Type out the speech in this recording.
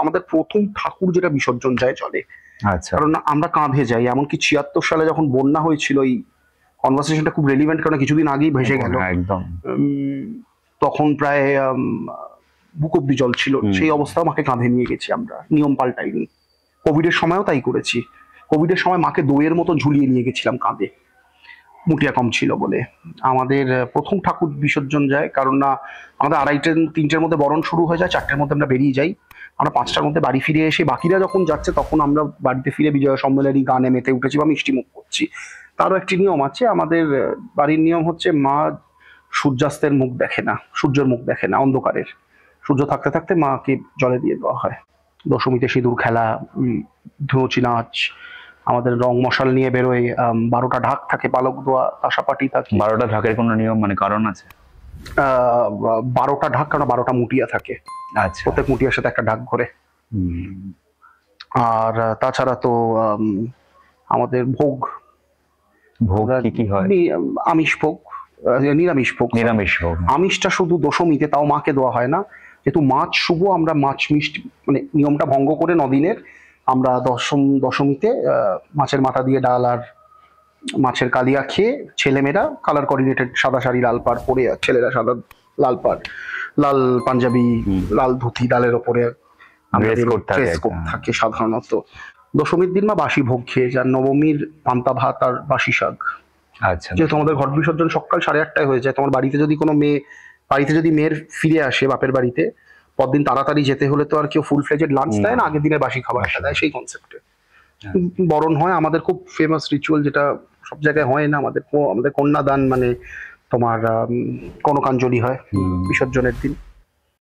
আমাদের প্রথম ঠাকুর যেটা বিসর্জন যায় চলে, আচ্ছা, কারণ আমরা কাঁধে যাই। এমনকি ৭৬ সালে যখন বন্যা হয়েছিল, এই কনভারসেশনটা খুব রেলিভেন্ট, কারণ কিছুদিন আগেই ভেসে গেল। একদম। তখন প্রায় বুক অব্দি জল ছিল, সেই অবস্থাও মাকে কাঁধে নিয়ে গেছি আমরা, নিয়ম পাল্টাইনি। কোভিডের সময়ও তাই করেছি। কোভিডের সময় মাকে দইয়ের মতো ঝুলিয়ে নিয়ে গেছিলাম কাঁধে, মুটিয়া কম ছিল বলে। আমাদের প্রথম ঠাকুর বিসর্জন যায়, কারণ না আমাদের 2:30-3টের মধ্যে বরণ শুরু হয়ে যায়, 4টের মধ্যে আমরা বেরিয়ে যাই। আমরা 5টার মধ্যে বাড়ি ফিরে এসে বাকিরা যখন যাচ্ছে তখন আমরা বাড়িতে ফিরে বিজয়া সম্মেলনী গানে মেতে উঠেছি বা মিষ্টি মুখ করছি। তারও একটি নিয়ম আছে আমাদের বাড়ির নিয়ম হচ্ছে, মা সূর্যাস্তের মুখ দেখে না, সূর্যের মুখ দেখে না, অন্ধকারের। সূর্য থাকতে থাকতে মাকে জলে দিয়ে দেওয়া হয়। দশমীতে সিঁদুর খেলা, ধুনুচি নাচ, আমাদের রং মশাল নিয়ে বেরোয়, 12টা ঢাক থাকে, পালক দোয়া, আশাপাটি থাকে। 12টা ঢাকের কোনো নিয়ম মানে কারণ আছে? 12টা ঢাক, কারণ 12টা মুটিয়া থাকে। আচ্ছা, প্রত্যেক মুটিয়ার সাথে একটা ঢাক ঘোরে। আর তাছাড়া তো আমাদের ভোগ ভোগ কি হয়? আমিষ ভোগ, নিরামিষ ভোগ। নিরামিষ ভোগ। আমিষটা শুধু দশমীতে, তাও মাকে দেওয়া হয় না, যেহেতু মাছ শুভ। আমরা মাছ মিষ্টি মানে নিয়মটা ভঙ্গ করে 9 দিনের আমরা দশমীতে মাছের মাথা দিয়ে ডাল আর মাছের কালিয়া খেয়ে ছেলেমেয়েরা কালার কোঅর্ডিনেটেড সাদা শাড়ি লাল পাড় পরে, ছেলেরা সাদা লাল পাড়, লাল পাঞ্জাবি, লাল ধুতি, ডালের ওপরে ড্রেস কোড থাকে সাধারণত। দশমীর দিন মা বাসি ভোগ খেয়ে যান, নবমীর পান্তা ভাত আর বাসি শাক। আচ্ছা, যেহেতু আমাদের ঘট বিসর্জন সকাল 8:30টায় হয়ে যায়, তোমার বাড়িতে যদি কোনো বাড়িতে যদি মেয়ের ফিরে আসে বাপের বাড়িতে, পরদিন তাড়াতাড়ি যেতে হলে তো আর কেউ ফুল ফ্লেজেড লাঞ্চ দেয় না, আগের দিনের বাসি খাবারটা দেয়, সেই কনসেপ্টে বরণ হয়। আমাদের খুব ফেমাস রিচুয়াল, যেটা সব জায়গায় হয় না, আমাদের কন্যাদান, মানে তোমার কনকাঞ্জলি হয় বিসর্জনের দিন।